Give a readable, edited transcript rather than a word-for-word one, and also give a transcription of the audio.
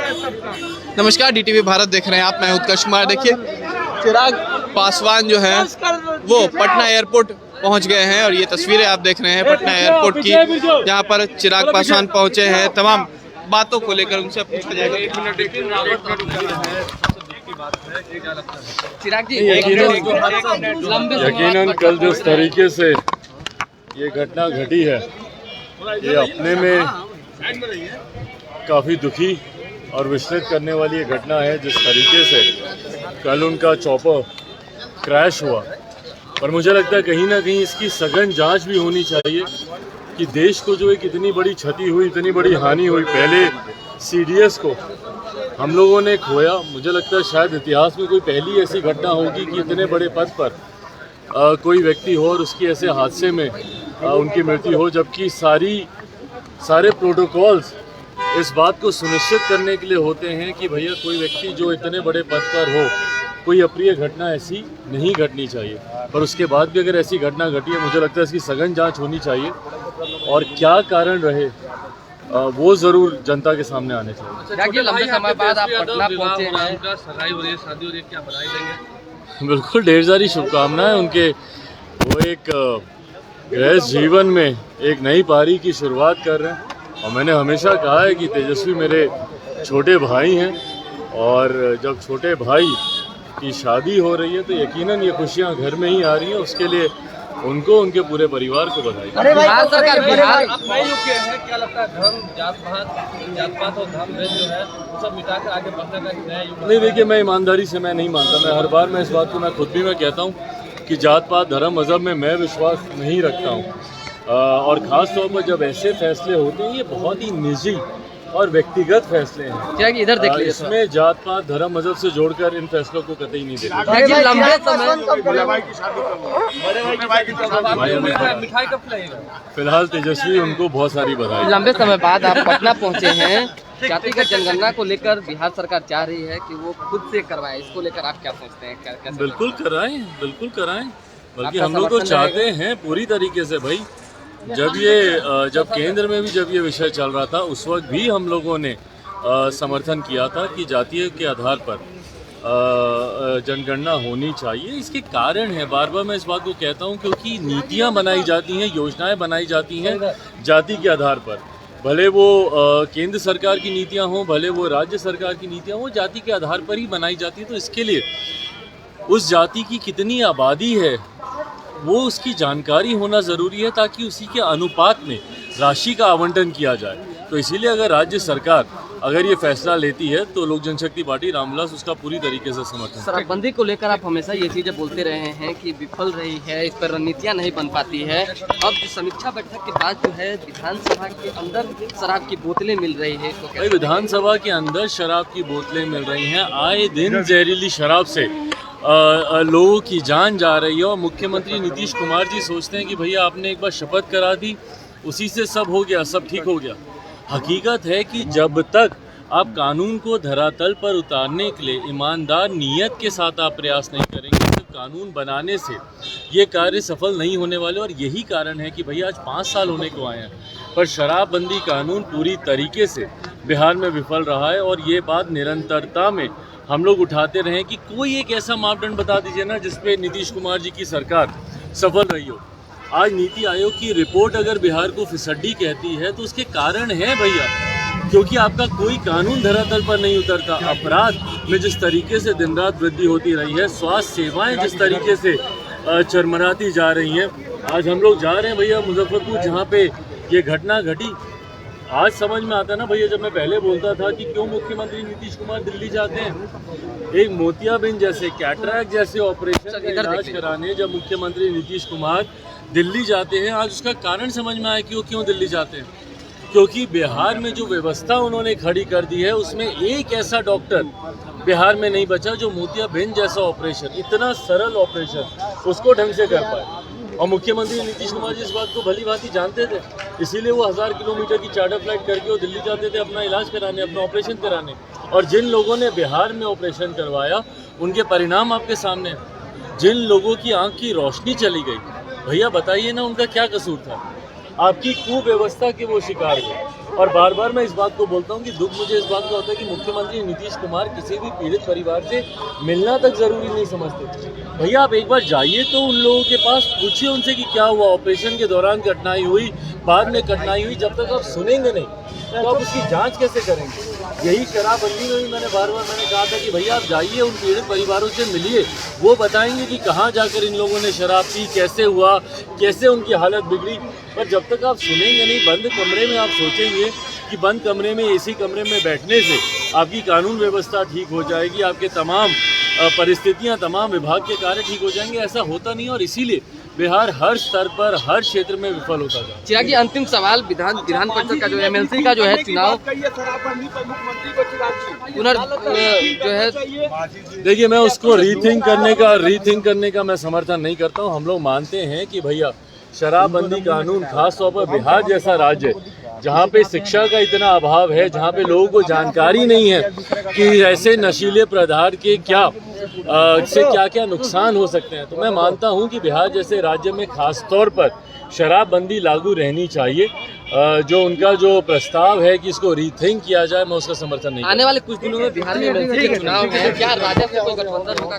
नमस्कार, डीटीवी भारत देख रहे हैं आप। मैं उत्कर्ष कुमार। देखिए, चिराग पासवान जो है वो पटना एयरपोर्ट पहुंच गए हैं और ये तस्वीरें आप देख रहे हैं पटना एयरपोर्ट की, जहां पर चिराग पासवान पहुंचे हैं। तमाम बातों को लेकर उनसे पूछा जाएगा। चिराग जी, यकीनन कल जिस तरीके से ये घटना घटी है, ये अपने में काफ़ी दुखी और विचलित करने वाली ये घटना है। जिस तरीके से कल उनका चॉपर क्रैश हुआ, पर मुझे लगता है कहीं ना कहीं इसकी सघन जांच भी होनी चाहिए कि देश को जो एक इतनी बड़ी क्षति हुई, इतनी बड़ी हानि हुई। पहले सीडीएस को हम लोगों ने खोया। मुझे लगता है शायद इतिहास में कोई पहली ऐसी घटना होगी कि इतने बड़े पद पर कोई व्यक्ति हो और उसकी ऐसे हादसे में उनकी मृत्यु हो, जबकि सारे प्रोटोकॉल्स इस बात को सुनिश्चित करने के लिए होते हैं कि भैया कोई व्यक्ति जो इतने बड़े पद पर हो, कोई अप्रिय घटना ऐसी नहीं घटनी चाहिए। पर उसके बाद भी अगर ऐसी घटना घटी है, मुझे लगता है इसकी सघन जांच होनी चाहिए और क्या कारण रहे वो ज़रूर जनता के सामने आने चाहिए। लंबे समय बाद आप पटना पहुंचे हैं, बिल्कुल ढेर सारी शुभकामनाएं उनके। वो एक गृहस्थ जीवन में एक नई पारी की शुरुआत कर रहे हैं और मैंने हमेशा कहा है कि तेजस्वी मेरे छोटे भाई हैं और जब छोटे भाई की शादी हो रही है तो यकीनन ये खुशियां घर में ही आ रही हैं। उसके लिए उनको, उनके पूरे परिवार को बधाई। बिहार सरकार बिहार क्या लगता है, धर्म जात पात और धर्म भेद जो है सब मिटाकर आगे बढ़ने का नया युग? नहीं, देखिए, मैं ईमानदारी से मैं नहीं मानता। मैं हर बार मैं इस बात को मैं खुद भी मैं कहता हूँ कि जात पात धर्म मज़हब में मैं विश्वास नहीं रखता हूँ। और ख़ास तौर पर जब ऐसे फैसले होते हैं, ये बहुत ही निजी और व्यक्तिगत फैसले हैं। इधर देखिए, इसमें जात पात धर्म मजहब से जोड़कर इन फैसलों को कतई नहीं देखा। लंबे समय मिठाई कब खिलाएगा? फिलहाल तेजस्वी उनको बहुत सारी बधाई। लंबे समय बाद आप पटना पहुंचे हैं। जातिगत जनगणना को लेकर बिहार सरकार चाह रही है कि वो खुद से करवाए, इसको लेकर आप क्या सोचते हैं? बिल्कुल कराएं, बिल्कुल कराएं। बल्कि हम लोग तो चाहते हैं पूरी तरीके से। भाई, जब केंद्र में भी जब ये विषय चल रहा था, उस वक्त भी हम लोगों ने समर्थन किया था कि जातीय के आधार पर जनगणना होनी चाहिए। इसके कारण है, बार बार मैं इस बात को कहता हूँ, क्योंकि नीतियाँ बनाई जाती हैं, योजनाएं बनाई जाती हैं जाति के आधार पर। भले वो केंद्र सरकार की नीतियाँ हों, भले वो राज्य सरकार की नीतियाँ हों, जाति के आधार पर ही बनाई जाती है। तो इसके लिए उस जाति की कितनी आबादी है वो उसकी जानकारी होना ज़रूरी है, ताकि उसी के अनुपात में राशि का आवंटन किया जाए। तो इसीलिए अगर राज्य सरकार अगर ये फैसला लेती है तो लोक जनशक्ति पार्टी रामविलास उसका पूरी तरीके से समर्थन। शराबबंदी को लेकर आप हमेशा ये चीज़ें बोलते रहे हैं कि विफल रही है, इस पर रणनीतियाँ नहीं बन पाती है। अब समीक्षा बैठक के बाद जो है विधानसभा के अंदर शराब की बोतलें मिल रही है, तो भाई, विधानसभा के अंदर शराब की बोतलें मिल रही हैं। आए दिन जहरीली शराब से लोगों की जान जा रही है और मुख्यमंत्री नीतीश कुमार जी सोचते हैं कि भैया आपने एक बार शपथ करा दी, उसी से सब हो गया, सब ठीक हो गया। हकीकत है कि जब तक आप कानून को धरातल पर उतारने के लिए ईमानदार नीयत के साथ आप प्रयास नहीं करेंगे, सिर्फ कानून बनाने से ये कार्य सफल नहीं होने वाले। और यही कारण है कि भैया आज 5 साल होने को आए हैं, पर शराबबंदी कानून पूरी तरीके से बिहार में विफल रहा है। और ये बात निरंतरता में हम लोग उठाते रहे कि कोई एक ऐसा मापदंड बता दीजिए ना जिसपे नीतीश कुमार जी की सरकार सफल रही हो। आज नीति आयोग की रिपोर्ट अगर बिहार को फिसड्डी कहती है तो उसके कारण है भैया, क्योंकि आपका कोई कानून धरातल पर नहीं उतरता। अपराध में जिस तरीके से दिन रात वृद्धि होती रही है, स्वास्थ्य सेवाएं जिस तरीके से चरमराती जा रही हैं। आज हम लोग जा रहे हैं भैया मुजफ्फरपुर, जहाँ पे ये घटना घटी। आज समझ में आता है ना भैया, जब मैं पहले बोलता था कि क्यों मुख्यमंत्री नीतीश कुमार दिल्ली जाते हैं, एक मोतियाबिंद जैसे, कैटरैक्ट जैसे ऑपरेशन का इलाज कराने जब मुख्यमंत्री नीतीश कुमार दिल्ली जाते हैं, आज उसका कारण समझ में आया कि वो क्यों दिल्ली जाते हैं। क्योंकि बिहार में जो व्यवस्था उन्होंने खड़ी कर दी है, उसमें एक ऐसा डॉक्टर बिहार में नहीं बचा जो मोतियाबिंद जैसा ऑपरेशन, इतना सरल ऑपरेशन, उसको ढंग से कर पाए। और मुख्यमंत्री नीतीश कुमार जी इस बात को भली भांति जानते थे, इसीलिए वो 1000 किलोमीटर की चार्टर फ्लाइट करके वो दिल्ली जाते थे अपना इलाज कराने, अपना ऑपरेशन कराने। और जिन लोगों ने बिहार में ऑपरेशन करवाया, उनके परिणाम आपके सामने। जिन लोगों की आंख की रोशनी चली गई, भैया बताइए ना उनका क्या कसूर था? आपकी कुव्यवस्था के वो शिकार हुए। और बार बार मैं इस बात को बोलता हूँ कि दुख मुझे इस बात का होता है कि मुख्यमंत्री नीतीश कुमार किसी भी पीड़ित परिवार से मिलना तक ज़रूरी नहीं समझते। भैया आप एक बार जाइए तो उन लोगों के पास, पूछिए उनसे कि क्या हुआ, ऑपरेशन के दौरान कठिनाई हुई, बाद में कठिनाई हुई। जब तक आप सुनेंगे नहीं तो आप उसकी जांच कैसे करेंगे? यही शराबबंदी में भी मैंने बार बार कहा था कि भैया आप जाइए उन पीड़ित परिवारों से मिलिए, वो बताएंगे कि कहाँ जाकर इन लोगों ने शराब पी, कैसे हुआ, कैसे उनकी हालत बिगड़ी। पर जब तक आप सुनेंगे नहीं, बंद कमरे में आप सोचेंगे कि बंद कमरे में, एसी कमरे में बैठने से आपकी कानून व्यवस्था ठीक हो जाएगी, आपके तमाम परिस्थितियां, तमाम विभाग के कार्य ठीक हो जाएंगे, ऐसा होता नहीं। और इसीलिए बिहार हर स्तर पर, हर क्षेत्र में विफल होता था। चिराग जी, अंतिम सवाल, विधान परिषद का जो एमएलसी का जो है चुनाव जो है, देखिए मैं उसको रीथिंक करने का मैं समर्थन नहीं करता हूँ। हम लोग मानते हैं कि भैया शराबबंदी कानून, खास तौर पर बिहार जैसा राज्य जहाँ पे शिक्षा का इतना अभाव है, जहाँ पे लोगों को जानकारी नहीं है कि ऐसे नशीले पदार्थ के क्या नुकसान हो सकते हैं, तो मैं मानता हूँ कि बिहार जैसे राज्य में खास तौर पर शराबबंदी लागू रहनी चाहिए। जो उनका जो प्रस्ताव है कि इसको रीथिंक किया जाए, मैं उसका समर्थन नहीं। आने वाले कुछ दिनों में बिहार में एमएलसी के चुनाव है, क्या राजद से कोई गठबंधन होगा?